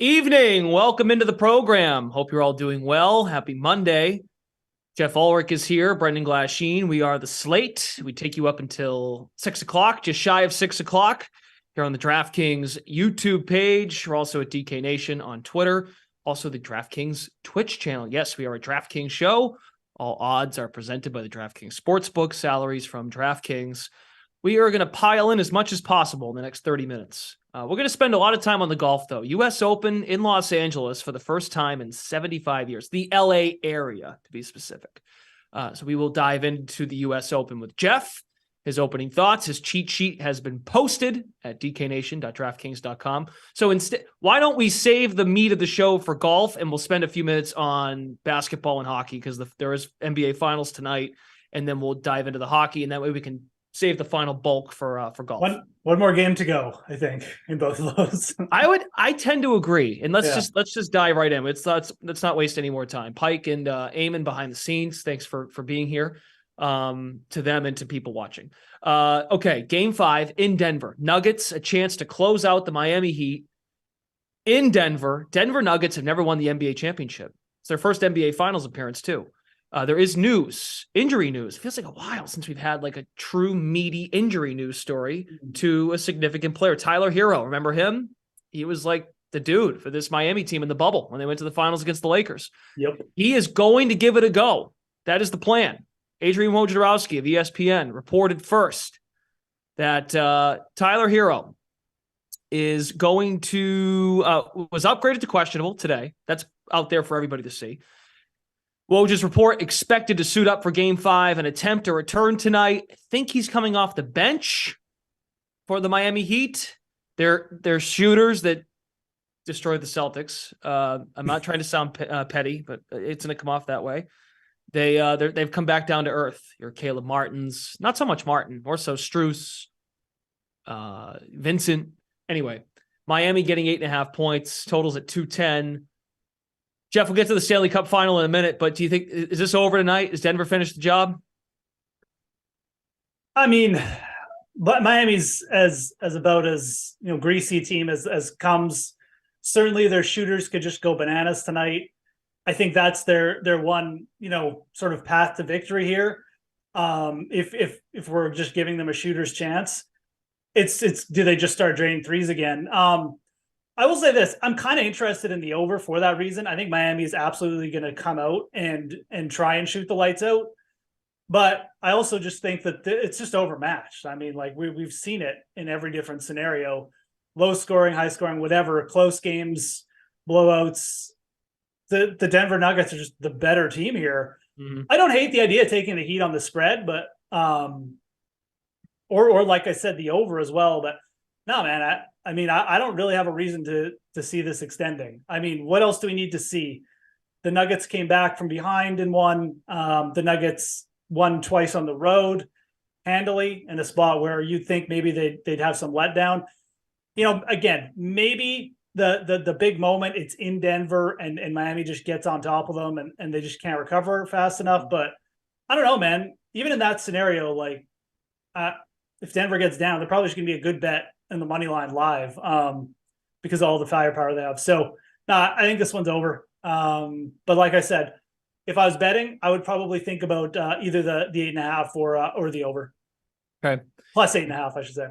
Evening. Welcome into the program. Hope you're all doing well. Happy Monday. Jeff Ulrich is here. Brendan Glasheen. We are the Slate. We take you up until 6 o'clock, just shy of 6 o'clock here on the DraftKings YouTube page. We're also at DK Nation on Twitter. Also the DraftKings Twitch channel. Yes, we are a DraftKings show. All odds are presented by the DraftKings Sportsbook. Salaries from DraftKings. We are going to pile in as much as possible in the next 30 minutes. We're going to spend a lot of time on the golf, though. U.S. Open in Los Angeles for the first time in 75 years. The L.A. area, to be specific. So we will dive into the U.S. Open with Jeff. His opening thoughts. His cheat sheet has been posted at dknation.draftkings.com. So instead, why don't we save the meat of the show for golf, and we'll spend a few minutes on basketball and hockey, because there is NBA Finals tonight, and then we'll dive into the hockey, and that way we can save the final bulk for golf. One more game to go, I think, in both of those. I tend to agree, and let's just dive right in. Let's not waste any more time. Pike and Eamon behind the scenes, thanks for being here. To them and to people watching. Okay, Game 5 in Denver. Nuggets a chance to close out the Miami Heat in Denver. Denver Nuggets have never won the NBA championship. It's their first NBA Finals appearance too. There is injury news. It feels like a while since we've had like a true meaty injury news story to a significant player. Tyler Hero, remember him? He was like the dude for this Miami team in the bubble when they went to the finals against the Lakers. Yep. He is going to give it a go. That is the plan. Adrian Wojnarowski of ESPN reported first that Tyler Hero is going to was upgraded to questionable today. That's out there for everybody to see. Woj's report expected to suit up for Game 5 and attempt a return tonight. I think he's coming off the bench for the Miami Heat. They're shooters that destroyed the Celtics. I'm not trying to sound petty, but it's going to come off that way. They've come back down to earth. Your Caleb Martins, not so much Martin, more so Strus, Vincent. Anyway, Miami getting 8.5 points, totals at 210. Jeff, we'll get to the Stanley Cup final in a minute, but do you think, is this over tonight? Is Denver finished the job? I mean, but Miami's as about as greasy team as comes. Certainly their shooters could just go bananas tonight. I think that's their one, sort of path to victory here. If we're just giving them a shooter's chance, it's do they just start draining threes again? I will say this: I'm kind of interested in the over for that reason. I think Miami is absolutely going to come out and try and shoot the lights out, but I also just think that it's just overmatched. I mean, like we've seen it in every different scenario: low scoring, high scoring, whatever, close games, blowouts. The Denver Nuggets are just the better team here. Mm-hmm. I don't hate the idea of taking the Heat on the spread, but or like I said, the over as well. But no, man, I don't really have a reason to see this extending. I mean, what else do we need to see? The Nuggets came back from behind and won. The Nuggets won twice on the road handily in a spot where you'd think maybe they'd have some letdown. Again, maybe the big moment, it's in Denver and Miami just gets on top of them and they just can't recover fast enough. But I don't know, man. Even in that scenario, like if Denver gets down, they're probably just going to be a good bet in the money line live because of all the firepower they have. So I think this one's over. But like I said, if I was betting, I would probably think about either the 8.5 or the over. Okay. Plus 8.5, I should say.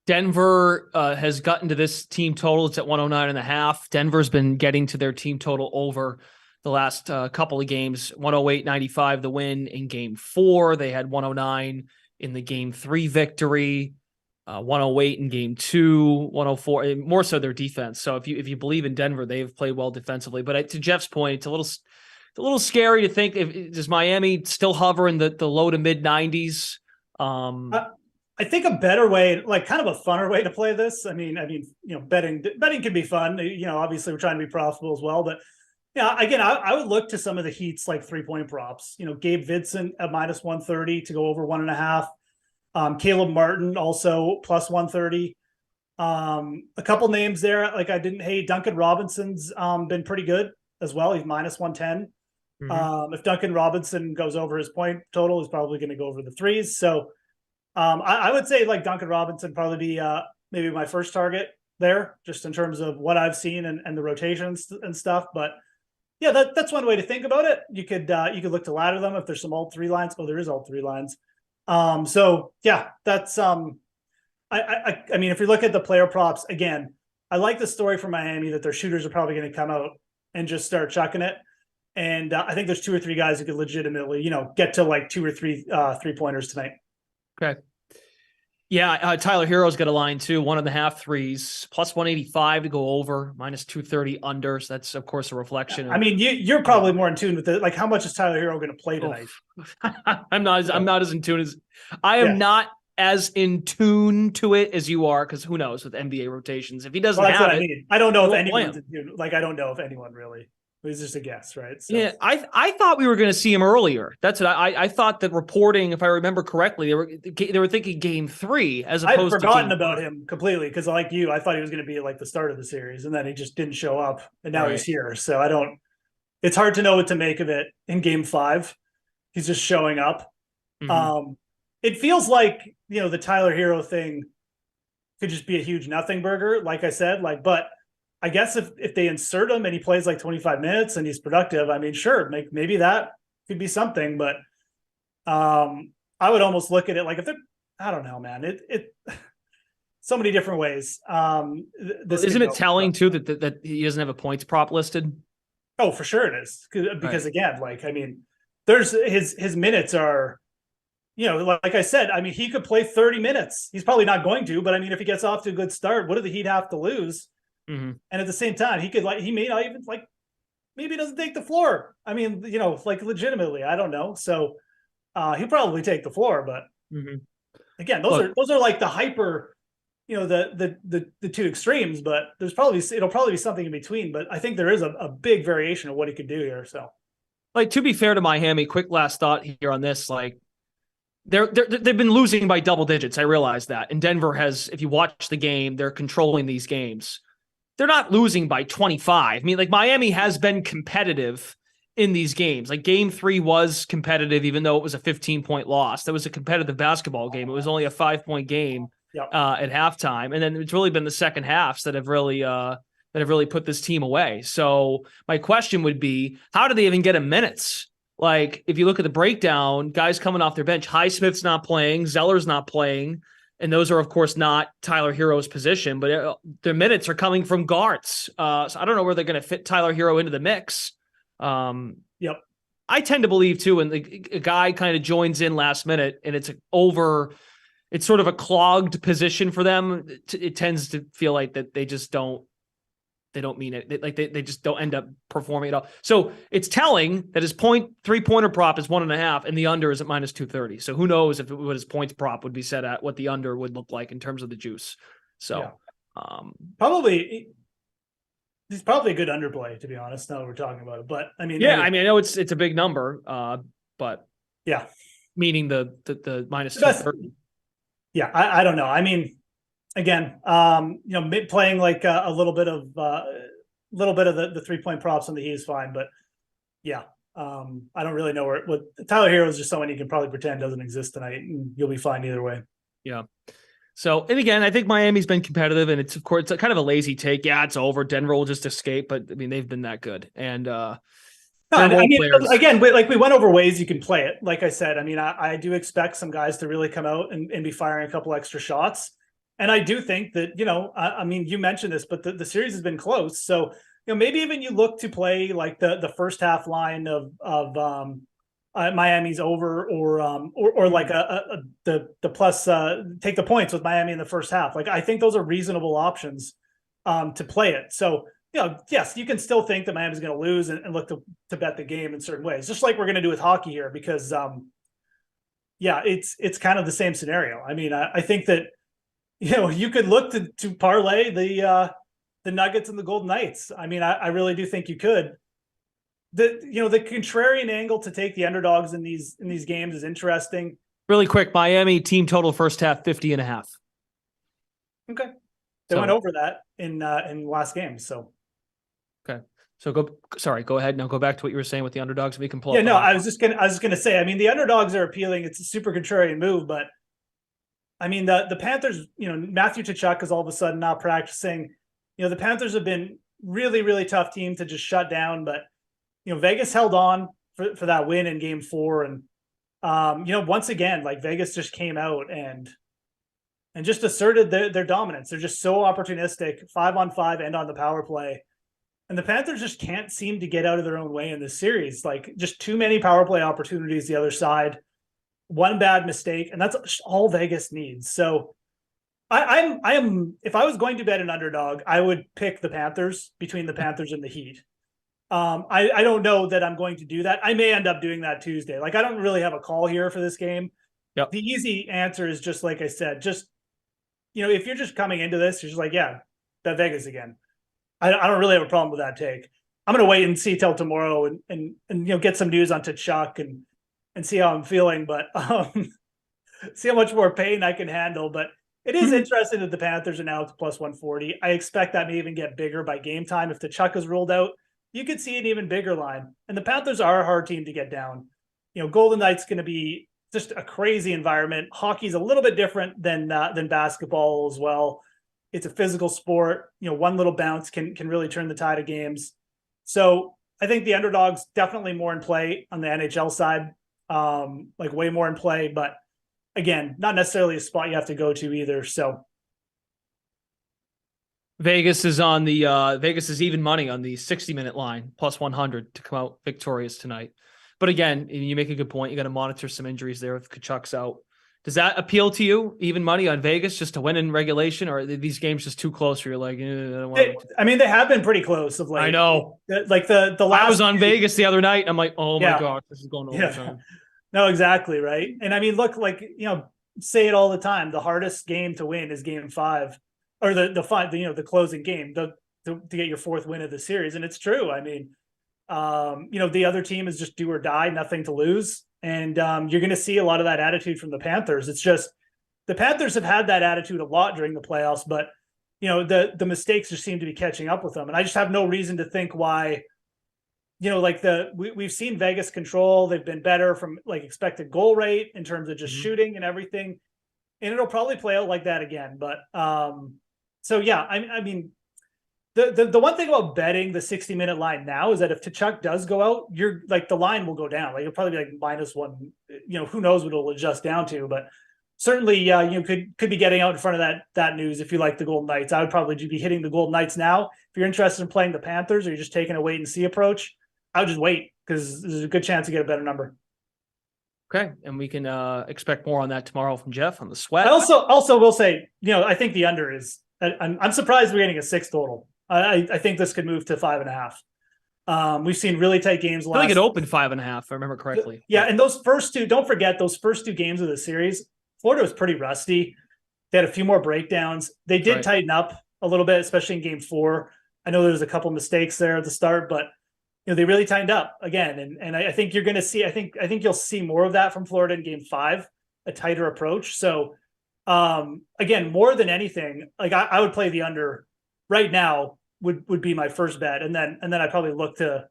Denver has gotten to this team total. It's at 109.5. Denver's been getting to their team total over the last couple of games. 108.95 the win in Game 4. They had 109 in the Game 3 victory. 108 in Game 2, 104. More so their defense. So if you believe in Denver, they've played well defensively. But to Jeff's point, it's a little scary to think does Miami still hover in the low to mid 90s. I think a better way, like kind of a funner way to play this. I mean, betting can be fun. Obviously we're trying to be profitable as well, but again, I would look to some of the Heat's like 3-point props. Gabe Vincent at minus 130 to go over 1.5. Caleb Martin also plus 130. A couple names there, like I didn't hate. Duncan Robinson's been pretty good as well. He's minus 110. Mm-hmm. If Duncan Robinson goes over his point total, he's probably going to go over the threes. So I would say like Duncan Robinson probably be maybe my first target. there, just in terms of what I've seen and the rotations and stuff. But yeah, that's one way to think about it. You could look to ladder them if there's some alt 3 lines. Oh, there is alt 3 lines. So yeah, that's I mean, if you look at the player props again, I like the story from Miami that their shooters are probably going to come out and just start chucking it. And I think there's 2 or 3 guys who could legitimately, get to like 2 or 3 3-pointers tonight. Okay. Yeah, Tyler Hero's got a line too, 1.5 threes, plus 185 to go over, minus 230 under. So that's of course a reflection. I mean, you're probably more in tune with it. Like, how much is Tyler Hero going to play tonight? I'm not as in tune as I am. Not as in tune to it as you are, because who knows with NBA rotations if he doesn't have it. I mean. I don't know if anyone's in tune. Like, I don't know if anyone really. It was just a guess, right? So. Yeah, I thought we were going to see him earlier. That's what I thought that reporting, if I remember correctly, they were thinking game 3 as opposed to I'd forgotten about him completely, because like you, I thought he was going to be like the start of the series, and then he just didn't show up, and now he's here. So it's hard to know what to make of it in game 5. He's just showing up. Mm-hmm. It feels like, the Tyler Hero thing could just be a huge nothing burger, like I said, but I guess if they insert him and he plays like 25 minutes and he's productive, I mean, sure, maybe that could be something. But I would almost look at it like if I don't know, man. It so many different ways. Isn't it telling too that he doesn't have a points prop listed? Oh, for sure it is, because again, like, I mean, there's his minutes are, like I said, I mean, he could play 30 minutes. He's probably not going to, but I mean, if he gets off to a good start, what do the Heat have to lose? Mm-hmm. And at the same time, he may not even maybe he doesn't take the floor. I mean, legitimately, I don't know. So he'll probably take the floor, but again, those are like the hyper, the 2 extremes, but it'll probably be something in between. But I think there is a big variation of what he could do here. So, to be fair to Miami, quick last thought here on this, they've been losing by double digits. I realize that. And Denver has, if you watch the game, they're controlling these games. They're not losing by 25. I mean, Miami has been competitive in these games. Game 3 was competitive, even though it was a 15-point loss. That was a competitive basketball game. It was only a 5-point game at halftime. And then it's really been the second halves that have really put this team away. So my question would be, how do they even get him minutes? If you look at the breakdown, guys coming off their bench, Highsmith's not playing, Zeller's not playing. And those are, of course, not Tyler Hero's position, but their minutes are coming from guards. So I don't know where they're going to fit Tyler Hero into the mix. Yep. I tend to believe, too, when a guy kind of joins in last minute and it's sort of a clogged position for them, it tends to feel like that they just don't mean it. They just don't end up performing at all. So it's telling that his 3-pointer prop is 1.5 and the under is at minus 230. So who knows what his points prop would be set at, what the under would look like in terms of the juice. So he's probably a good underplay, to be honest. Now that we're talking about it, but I mean, I know it's a big number, but meaning the minus 230. Yeah, I don't know. I mean, again, playing a little bit of the 3-point props on the Heat is fine, but I don't really know what Tyler Hero is. Just someone you can probably pretend doesn't exist tonight, and you'll be fine either way. Yeah. So, and again, I think Miami's been competitive, and it's kind of a lazy take. Yeah, it's over. Denver will just escape, but I mean, they've been that good, and again, we went over ways you can play it. Like I said, I mean, I do expect some guys to really come out and be firing a couple extra shots. And I do think that, I mean, you mentioned this, but the series has been close. So, maybe even you look to play the first half line of Miami's over or like the plus take the points with Miami in the first half. I think those are reasonable options to play it. So, yes, you can still think that Miami's going to lose and look to bet the game in certain ways, just like we're going to do with hockey here, because it's kind of the same scenario. I mean, I think that, you could look to parlay the Nuggets and the Golden Knights. I mean, I really do think you could. The contrarian angle to take the underdogs in these games is interesting. Really quick, Miami team total first half 50.5. Okay, they went over that in last game. So okay, so go ahead now. Go back to what you were saying with the underdogs. We can pull. Yeah, no, I was just gonna say. I mean, the underdogs are appealing. It's a super contrarian move, but I mean, the Panthers, Matthew Tkachuk is all of a sudden not practicing. The Panthers have been really, really tough team to just shut down, but Vegas held on for that win in Game 4, and once again, like Vegas just came out and just asserted their dominance. They're just so opportunistic, 5-on-5 and on the power play. And the Panthers just can't seem to get out of their own way in this series. Like, just too many power play opportunities the other side, one bad mistake, and that's all Vegas needs. So I am if I was going to bet an underdog, I would pick the Panthers between the Panthers and the Heat. I don't know that I'm going to do that. I may end up doing that Tuesday. Like, I don't really have a call here for this game. Yep. The easy answer is just like I said, just if you're just coming into this, you're just like, yeah, bet Vegas again. I don't really have a problem with that take. I'm going to wait and see till tomorrow and get some news on Tkachuk and see how I'm feeling, but see how much more pain I can handle. But it is interesting that the Panthers are now to plus 140. I expect that may even get bigger by game time. If Tkachuk is ruled out, you could see an even bigger line. And the Panthers are a hard team to get down. Golden Knights going to be just a crazy environment. Hockey's a little bit different than basketball as well. It's a physical sport. One little bounce can really turn the tide of games. So I think the underdog's definitely more in play on the NHL side, like way more in play. But again, not necessarily a spot you have to go to either. So Vegas is even money on the 60-minute line, plus 100 to come out victorious tonight. But again, you make a good point. You got to monitor some injuries there if Tkachuk's out. Does that appeal to you? Even money on Vegas just to win in regulation, or are these games just too close where you're like, they have been pretty close of late. I know. Like the last I was on Vegas the other night. I'm like, oh my gosh, this is going overtime. Yeah. No, exactly. Right. And I mean, look, like, say it all the time. The hardest game to win is Game 5, or the closing game to get your fourth win of the series. And it's true. I mean, the other team is just do or die, nothing to lose. And you're going to see a lot of that attitude from the Panthers. It's just the Panthers have had that attitude a lot during the playoffs, but the mistakes just seem to be catching up with them. And I just have no reason to think why, we've seen Vegas control. They've been better from like expected goal rate in terms of just shooting and everything. And it'll probably play out like that again. But so yeah, I mean, the one thing about betting the 60-minute line now is that if Tkachuk does go out, you're like, the line will go down. Like, it'll probably be like -1, who knows what it'll adjust down to, but certainly, could be getting out in front of that news. If you like the Golden Knights, I would probably be hitting the Golden Knights now. If you're interested in playing the Panthers, or you're just taking a wait and see approach, I would just wait, because there's a good chance to get a better number. Okay. And we can expect more on that tomorrow from Jeff on the sweat. I also will say, I think the under is, I'm surprised we're getting a 6 total. I think this could move to 5.5. We've seen really tight games. I think it opened 5.5, if I remember correctly. Yeah, and those first two, don't forget those first 2 games of the series, Florida was pretty rusty. They had a few more breakdowns. They did tighten up a little bit, especially in Game 4. I know there was a couple mistakes there at the start, but they really tightened up again. And I think you're going to see. I think you'll see more of that from Florida in Game 5, a tighter approach. So again, more than anything, like I would play the under right now. Would be my first bet, and then I'd probably look to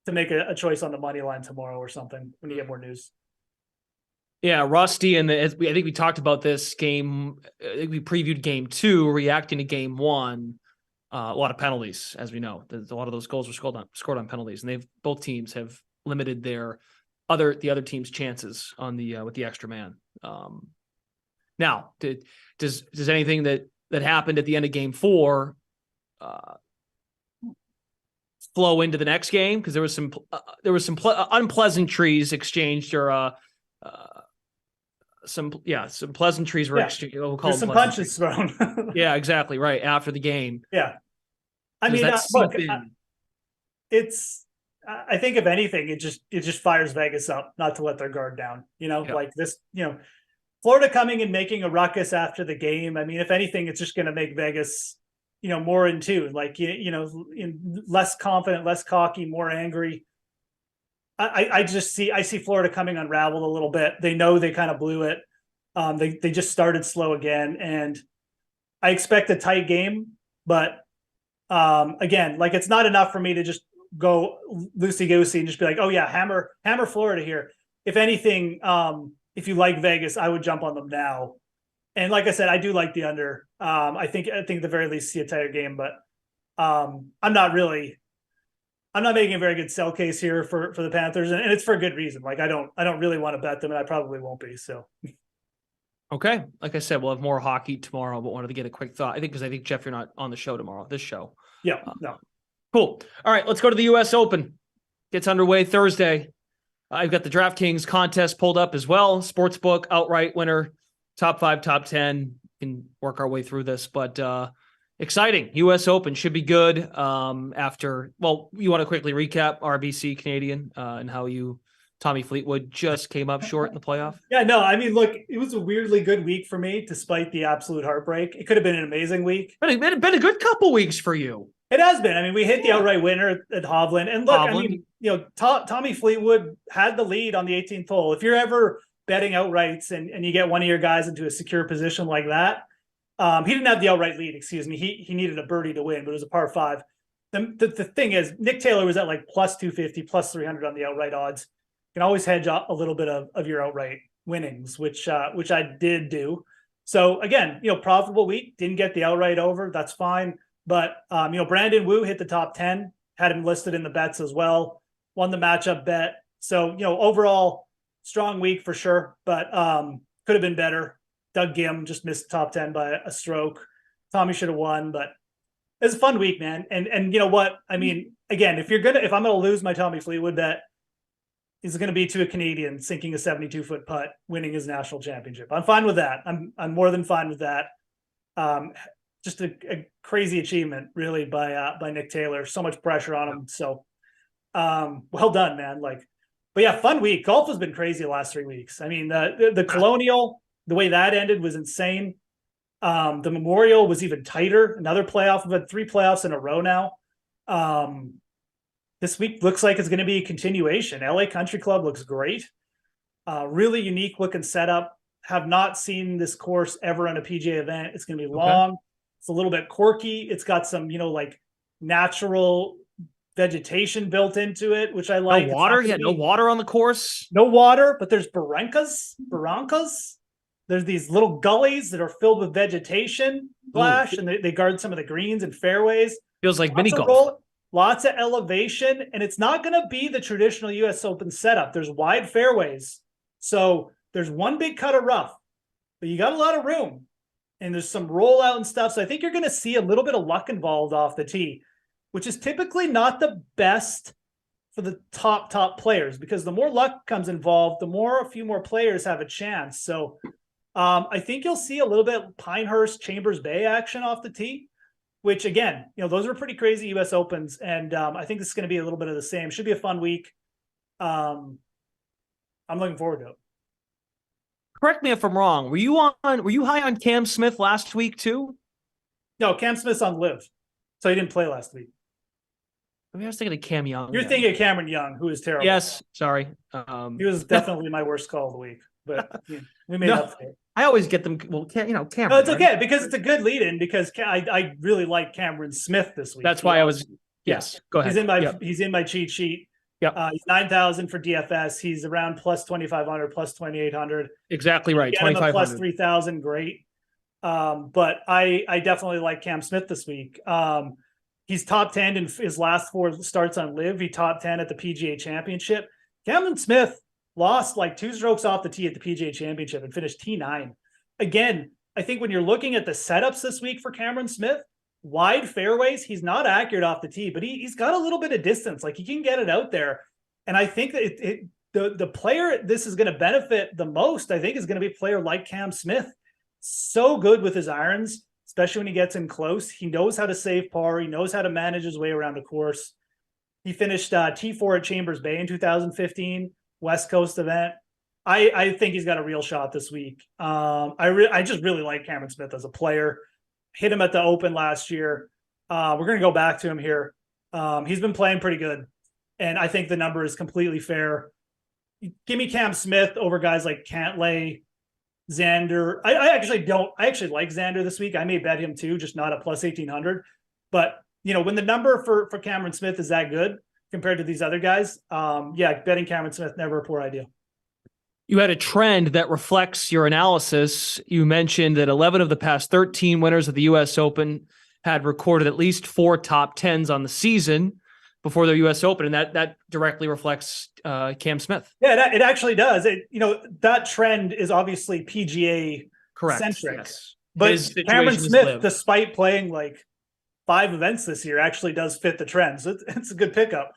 make a choice on the money line tomorrow or something when you get more news. Yeah, rusty, and I think we talked about this game. I think we previewed Game 2, reacting to Game 1. A lot of penalties, as we know. A lot of those goals were scored on penalties, and both teams have limited the other team's chances on with the extra man. Now, does anything that happened at the end of Game 4 flow into the next game? Because there was some unpleasantries exchanged, or some pleasantries were exchanged. We'll call There's some punches thrown. Yeah, exactly right after the game. Yeah, I mean, look, I think if anything, it just fires Vegas up not to let their guard down. Like this. Florida coming and making a ruckus after the game. I mean, if anything, it's just going to make Vegas, more in tune, like, less confident, less cocky, more angry. I see Florida coming unraveled a little bit. They know they kind of blew it. They just started slow again, and I expect a tight game, but again, like, it's not enough for me to just go loosey-goosey and just be like, oh yeah, hammer Florida here. If anything, if you like Vegas, I would jump on them now. And like I said, I do like the under. I think at the very least see a tighter game, but I'm not making a very good sell case here for the Panthers, and it's for a good reason. Like I don't really want to bet them, and I probably won't be. So Okay. Like I said, we'll have more hockey tomorrow, but wanted to get a quick thought. I think Jeff, you're not on the show tomorrow, this show. yeah, no. Cool. All right, let's go to the U.S. Open. Gets underway Thursday. I've got the DraftKings contest pulled up as well. Sportsbook, outright winner, top 5, top 10. Can work our way through this, but exciting. U.S. Open should be good. You want to quickly recap RBC Canadian and how Tommy Fleetwood just came up short in the playoff? Yeah, no, I mean, look, it was a weirdly good week for me, despite the absolute heartbreak. It could have been an amazing week. Been a good couple weeks for you. It has been. I mean, we hit the outright winner at Hovland. And look, I mean, Tommy Fleetwood had the lead on the 18th hole. If you're ever betting outrights and you get one of your guys into a secure position like that, he didn't have the outright lead, excuse me. He needed a birdie to win, but it was a par 5. The thing is, Nick Taylor was at like plus 250, plus 300 on the outright odds. You can always hedge a little bit of your outright winnings, which I did do. So again, profitable week, didn't get the outright over. That's fine. But, Brandon Wu hit the top 10, had him listed in the bets as well, won the matchup bet. So, overall strong week for sure, but could have been better. Doug Gim just missed the top 10 by a stroke. Tommy should have won, but it's a fun week, man. And you know what? I mean, again, if I'm going to lose my Tommy Fleetwood bet, is going to be to a Canadian sinking a 72-foot putt, winning his national championship. I'm fine with that. I'm more than fine with that. Just a crazy achievement, really, by Nick Taylor. So much pressure on him. So, well done, man. But yeah, fun week. Golf has been crazy the last 3 weeks. I mean, the Colonial, the way that ended was insane. The Memorial was even tighter. Another playoff. We've had 3 playoffs in a row now. This week looks like it's going to be a continuation. LA Country Club looks great. Really unique looking setup. Have not seen this course ever on a PGA event. It's going to be long. It's a little bit quirky. It's got some, natural vegetation built into it, which I like. No water? Yeah, no water on the course. No water, but there's barrancas. There's these little gullies that are filled with vegetation, and they guard some of the greens and fairways. Feels like mini golf. Lots of elevation, and it's not going to be the traditional U.S. Open setup. There's wide fairways. So there's one big cut of rough, but you got a lot of room, and there's some rollout and stuff. So I think you're going to see a little bit of luck involved off the tee, which is typically not the best for the top players, because the more luck comes involved, a few more players have a chance. So I think you'll see a little bit Pinehurst, Chambers Bay action off the tee, which again, those were pretty crazy U.S. Opens. And I think this is going to be a little bit of the same. Should be a fun week. I'm looking forward to it. Correct me if I'm wrong. Were you high on Cam Smith last week too? No, Cam Smith's on live. So he didn't play last week. I mean, I was thinking of Cam Young. You're thinking of Cameron Young, who is terrible. Yes, sorry. He was definitely my worst call of the week, but we made up for it. I always get them. Well, Cameron. No, it's okay because it's a good lead-in. Because I really like Cameron Smith this week. That's why I was. Yes, go ahead. He's in my cheat sheet. Yeah, he's 9,000 for DFS. He's around plus 2,500, plus 2,800. Exactly right. 2,500 plus 3,000. Great. But I definitely like Cam Smith this week. He's top 10 in his last 4 starts on live. He top 10 at the PGA Championship. Cameron Smith lost like 2 strokes off the tee at the PGA Championship and finished T9. Again, I think when you're looking at the setups this week for Cameron Smith, wide fairways, he's not accurate off the tee, but he's got a little bit of distance. Like he can get it out there. And I think that the player this is going to benefit the most, I think, is going to be a player like Cam Smith. So good with his irons, especially when he gets in close. He knows how to save par. He knows how to manage his way around a course. He finished T4 at Chambers Bay in 2015, West Coast event. I think he's got a real shot this week. I just really like Cameron Smith as a player. Hit him at the Open last year. We're going to go back to him here. He's been playing pretty good, and I think the number is completely fair. Give me Cam Smith over guys like Cantlay, Xander. I actually like Xander this week. I may bet him too, just not at plus 1,800. But when the number for Cameron Smith is that good compared to these other guys, betting Cameron Smith, never a poor idea. You had a trend that reflects your analysis. You mentioned that 11 of the past 13 winners of the U.S. Open had recorded at least 4 top 10s on the season before their U.S. Open, and that directly reflects Cam Smith. Yeah, it actually does. That trend is obviously PGA centric. Yes. But Cameron Smith, despite playing like 5 events this year, actually does fit the trend. So it's a good pickup.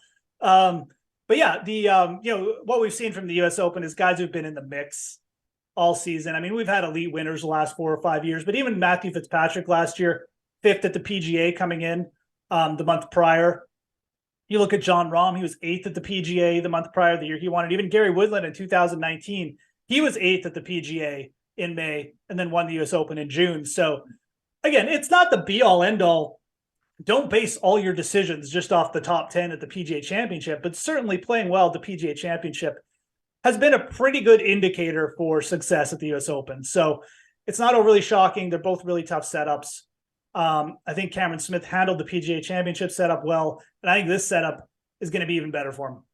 But yeah, what we've seen from the U.S. Open is guys who've been in the mix all season. I mean, we've had elite winners the last 4 or 5 years, but even Matthew Fitzpatrick last year, 5th at the PGA coming in the month prior. You look at John Rahm, he was 8th at the PGA the month prior, the year he won it. Even Gary Woodland in 2019, he was 8th at the PGA in May and then won the U.S. Open in June. So again, it's not the be-all, end-all. Don't base all your decisions just off the top 10 at the PGA Championship, but certainly playing well at the PGA Championship has been a pretty good indicator for success at the U.S. Open. So it's not overly shocking. They're both really tough setups. I think Cameron Smith handled the PGA Championship setup well, and I think this setup is going to be even better for him.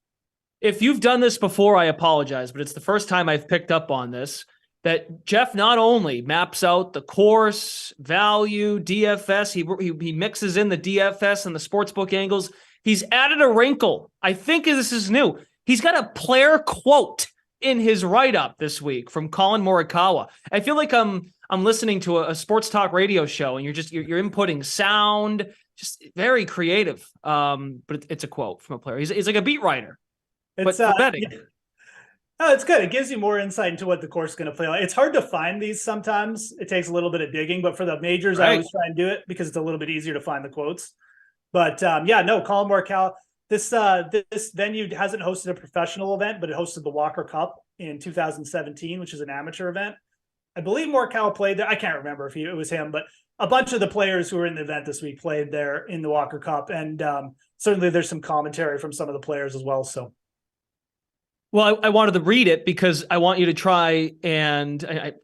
If you've done this before, I apologize, but it's the first time I've picked up on this, that Jeff not only maps out the course, value, DFS, he mixes in the DFS and the sportsbook angles. He's added a wrinkle. I think this is new. He's got a player quote in his write-up this week from Colin Morikawa. I feel like I'm listening to a sports talk radio show, and you're inputting sound, just very creative. But it's a quote from a player. He's like a beat writer. But for betting. Yeah. Oh, it's good. It gives you more insight into what the course is going to play like. It's hard to find these sometimes. It takes a little bit of digging, but for the majors, right, I always try and do it because it's a little bit easier to find the quotes. But Colin Morikawa, this venue hasn't hosted a professional event, but it hosted the Walker Cup in 2017, which is an amateur event. I believe Morikawa played there. I can't remember if it was him, but a bunch of the players who were in the event this week played there in the Walker Cup. And certainly there's some commentary from some of the players as well. So. Well, I wanted to read it because I want you to try and I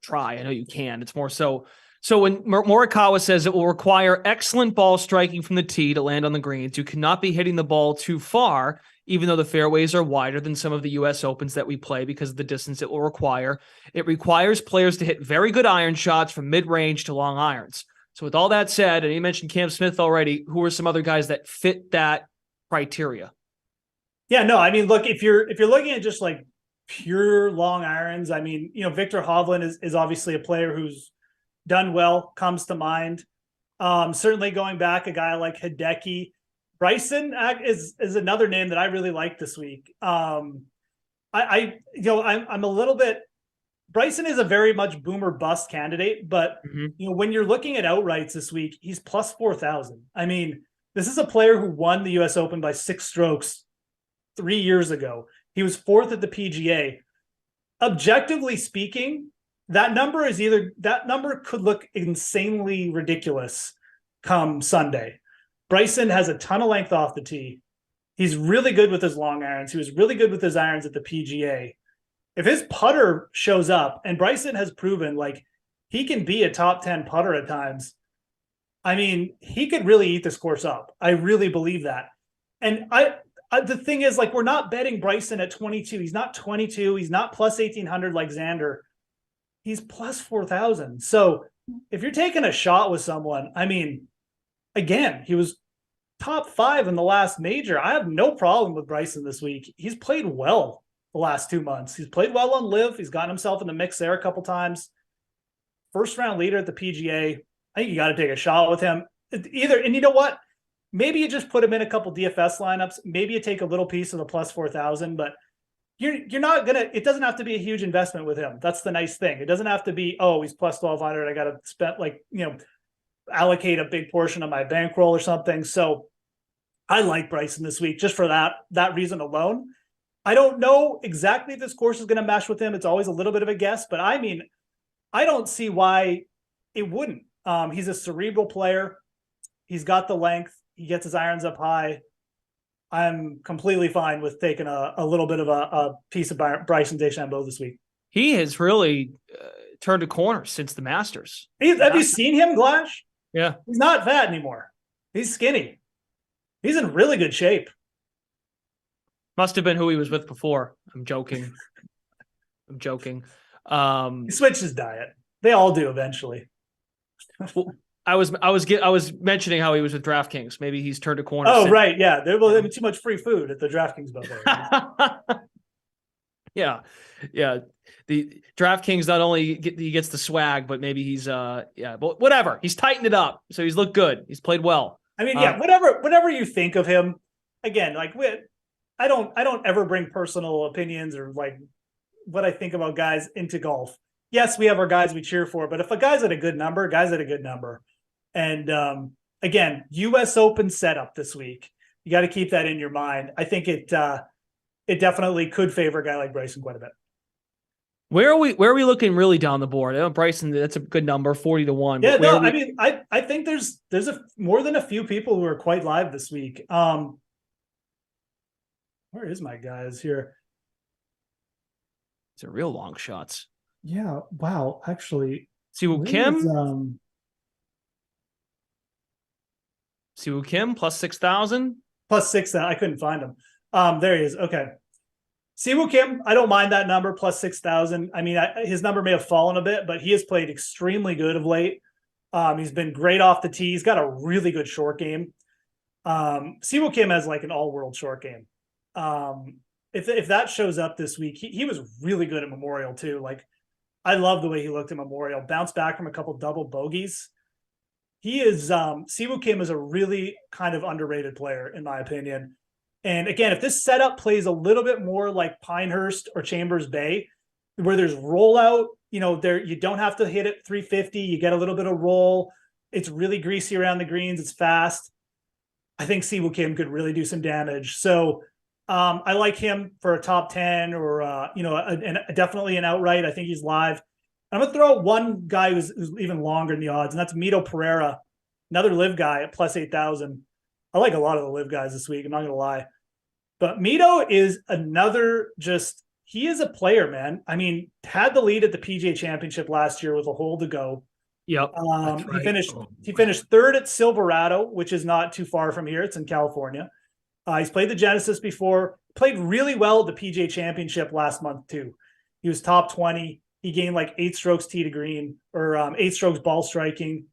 know you can. It's more so. So when Morikawa says it will require excellent ball striking from the tee to land on the greens, you cannot be hitting the ball too far, even though the fairways are wider than some of the U.S. Opens that we play because of the distance it will require. It requires players to hit very good iron shots from mid-range to long irons. So with all that said, and you mentioned Cam Smith already, who are some other guys that fit that criteria? Yeah, no, I mean, look, if you're looking at just like pure long irons, I mean, Victor Hovland is obviously a player who's done well, comes to mind. Certainly going back, a guy like Hideki. Bryson is another name that I really like this week. I'm a little bit. Bryson is a very much boomer bust candidate, but when you're looking at outrights this week, he's plus 4,000. I mean, this is a player who won the U.S. Open by 6 strokes 3 years ago. He was 4th at the PGA. Objectively speaking, that number could look insanely ridiculous come Sunday. Bryson has a ton of length off the tee. He's really good with his long irons. He was really good with his irons at the PGA. If his putter shows up, and Bryson has proven like he can be a top 10 putter at times, I mean, he could really eat this course up. I really believe that. And the thing is, like, we're not betting Bryson at 22. He's not 22. He's not plus 1,800 like Xander. He's plus 4,000. So if you're taking a shot with someone, I mean, again, he was top 5 in the last major. I have no problem with Bryson this week. He's played well the last 2 months. He's played well on LIV. He's gotten himself in the mix there a couple times. First round leader at the PGA. I think you got to take a shot with him. And you know what? Maybe you just put him in a couple DFS lineups. Maybe you take a little piece of the plus 4,000, but you're not gonna. It doesn't have to be a huge investment with him. That's the nice thing. It doesn't have to be, oh, he's plus 1,200. I got to spend allocate a big portion of my bankroll or something. So I like Bryson this week just for that reason alone. I don't know exactly if this course is going to mesh with him. It's always a little bit of a guess, but I mean, I don't see why it wouldn't. He's a cerebral player. He's got the length. He gets his irons up high. I'm completely fine with taking a little bit of a piece of Bryson DeChambeau this week. He has really turned a corner since the Masters. Have you seen him, Glash? Yeah. He's not fat anymore. He's skinny. He's in really good shape. Must have been who he was with before. I'm joking. I'm joking. He switched his diet. They all do eventually. Well, I was mentioning how he was with DraftKings. Maybe he's turned a corner. Oh, right. Yeah. There was too much free food at the DraftKings buffet. Yeah. Yeah. The DraftKings not only he gets the swag, but maybe he's but whatever. He's tightened it up. So he's looked good. He's played well. I mean, yeah, whatever you think of him, again, like I don't ever bring personal opinions or like what I think about guys into golf. Yes, we have our guys we cheer for, but if a guy's at a good number, guy's at a good number. And again, US Open setup this week. You got to keep that in your mind. I think it definitely could favor a guy like Bryson quite a bit. Where are we looking really down the board? Bryson, that's a good number, 40-1. Yeah, no, I mean, I think there's more than a few people who are quite live this week. Where is my guys here? These are real long shots. Yeah, wow. Actually, Siwoo Kim. Siwoo Kim plus 6,000. Plus 6,000. I couldn't find him. There he is. Okay. Siwoo Kim, I don't mind that number, plus 6,000. I mean, his number may have fallen a bit, but he has played extremely good of late. He's been great off the tee. He's got a really good short game. Siwoo Kim has like an all-world short game. If that shows up this week, he was really good at Memorial too. Like, I love the way he looked at Memorial. Bounced back from a couple double bogeys. He is Siwoo Kim is a really kind of underrated player, in my opinion. And again, if this setup plays a little bit more like Pinehurst or Chambers Bay, where there's rollout, you don't have to hit it 350. You get a little bบof roll. It's really greasy around the greens. It's fast. I think Siwoo Kim could really do some damage. So I like him for a top 10 or, definitely an outright. I think he's live. I'm going to throw out one guy who's even longer in the odds, and that's Mito Pereira, another live guy at plus 8,000. I like a lot of the live guys this week. I'm not going to lie. But Mito is another he is a player, man. I mean, had the lead at the PGA Championship last year with a hole to go. Yep. Right. He finished third at Silverado, which is not too far from here. It's in California. He's played the Genesis before, played really well at the PGA Championship last month too. He was top 20. He gained like 8 strokes tee to green or 8 strokes ball striking.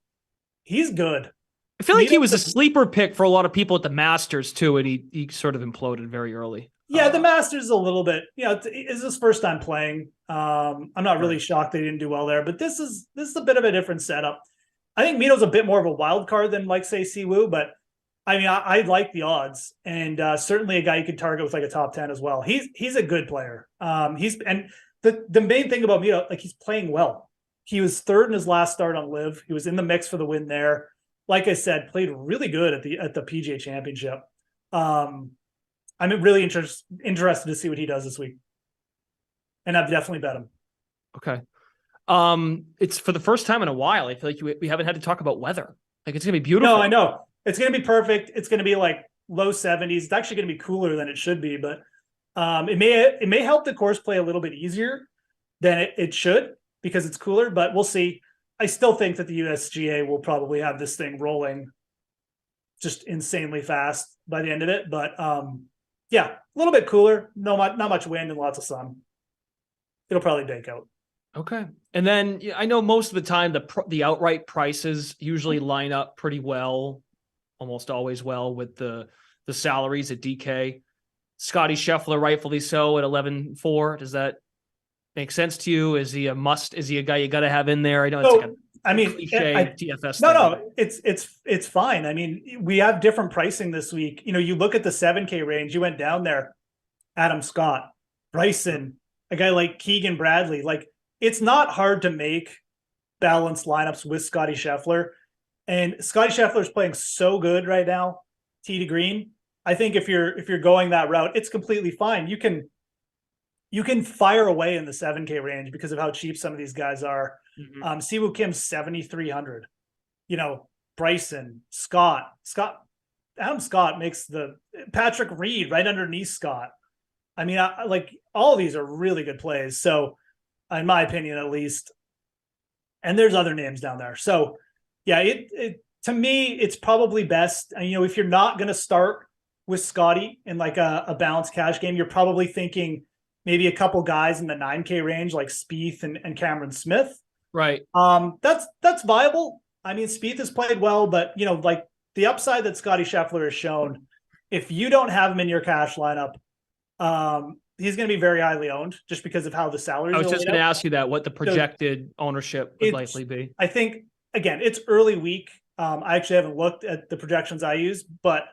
He's good. I feel like he was a sleeper pick for a lot of people at the Masters too, and he sort of imploded very early. Yeah, the Masters is a little bit, it's his first time playing. I'm not really shocked they didn't do well there, but this is a bit of a different setup. I think Mito's a bit more of a wild card than like say Siwoo, but I mean, I like the odds, and certainly a guy you could target with like a top 10 as well. He's a good player. The main thing about Mito, like he's playing well. He was third in his last start on Live. He was in the mix for the win there. Like I said, played really good at the PGA Championship. I'm really interested to see what he does this week, and I've definitely bet him. Okay. It's for the first time in a while. I feel like we haven't had to talk about weather. Like it's gonna be beautiful. No, I know it's gonna be perfect. It's gonna be like low 70s. It's actually gonna be cooler than it should be, but it may help the course play a little bit easier than it should because it's cooler. But we'll see. I still think that the USGA will probably have this thing rolling just insanely fast by the end of it. But yeah, a little bit cooler, not much wind and lots of sun. It'll probably bake out. Okay. And then I know most of the time the outright prices usually line up pretty well, almost always well with the salaries at DK. Scotty Scheffler, rightfully so, at 11.4. Does that make sense to you? Is he a must? Is he a guy you got to have in there? I know it's cliche DFS. No, it's fine. I mean, we have different pricing this week. You look at the 7K range. You went down there, Adam Scott, Bryson, a guy like Keegan Bradley. Like it's not hard to make balanced lineups with Scotty Scheffler, and Scotty Scheffler is playing so good right now, tee to green. I think if you're going that route, it's completely fine. You can fire away in the 7K range because of how cheap some of these guys are. Mm-hmm. Siwoo Kim's 7,300. Bryson, Adam Scott makes the Patrick Reed right underneath Scott. I mean, like all of these are really good plays. So, in my opinion, at least, and there's other names down there. So, yeah, to me, it's probably best. If you're not going to start with Scotty in like a balanced cash game, you're probably thinking maybe a couple guys in the 9K range like Spieth and Cameron Smith. Right. That's viable. I mean, Spieth has played well, but like the upside that Scottie Scheffler has shown, if you don't have him in your cash lineup, he's going to be very highly owned just because of how the salaries. I was just going to ask you that, what the projected ownership would likely be. I think, again, it's early week. I actually haven't looked at the projections I use, but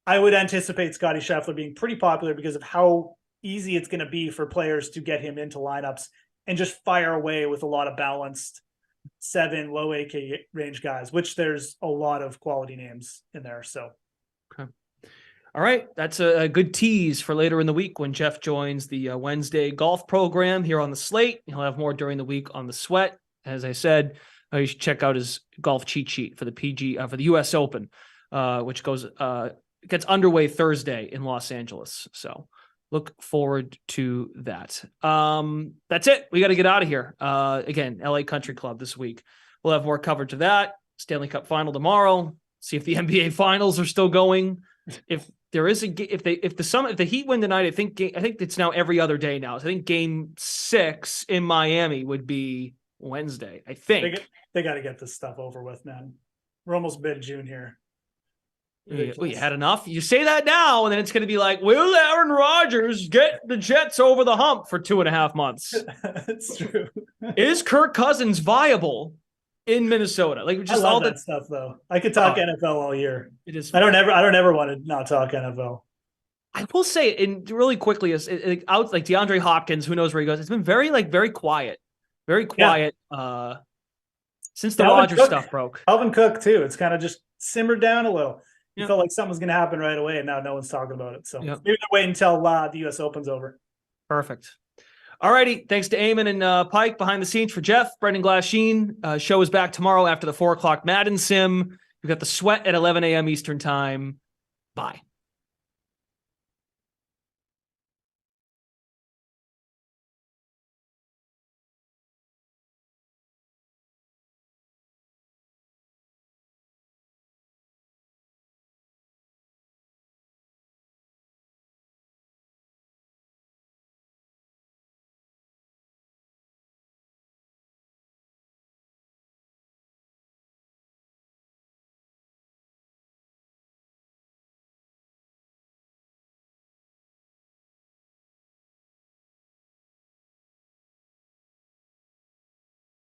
I would anticipate Scottie Scheffler being pretty popular because of how easy it's going to be for players to get him into lineups and just fire away with a lot of balanced 7 low AK range guys, which there's a lot of quality names in there. So, okay. All right. That's a good tease for later in the week when Jeff joins the Wednesday golf program here on the Slate. He'll have more during the week on the Sweat. As I said, you should check out his golf cheat sheet for the for the US Open, which gets underway Thursday in Los Angeles. So look forward to that. That's it. We got to get out of here. Again, LA Country Club this week. We'll have more coverage of that. Stanley Cup final tomorrow. See if the NBA finals are still going. If there is if the Heat win tonight, I think it's now every other day now. So I think Game 6 in Miami would be Wednesday. I think they got to get this stuff over with, man. We're almost mid-June here. Well, you had enough. You say that now, and then it's going to be like, will Aaron Rodgers get the Jets over the hump for 2.5 months? That's true. Is Kirk Cousins viable in Minnesota? Like, just I love all that stuff, though. I could talk NFL all year. It is. I don't ever want to not talk NFL. I will say, and really quickly, out like DeAndre Hopkins, who knows where he goes. It's been very quiet, since the Rodgers stuff broke. Alvin Cook too. It's kind of just simmered down a little. You felt like something was going to happen right away, and now no one's talking about it. So maybe they'll wait until the U.S. Open's over. Perfect. All righty. Thanks to Eamon and Pike behind the scenes. For Jeff, Brendan Glasheen. Show is back tomorrow after the 4 o'clock Madden Sim. We've got the Sweat at 11 a.m. Eastern time. Bye.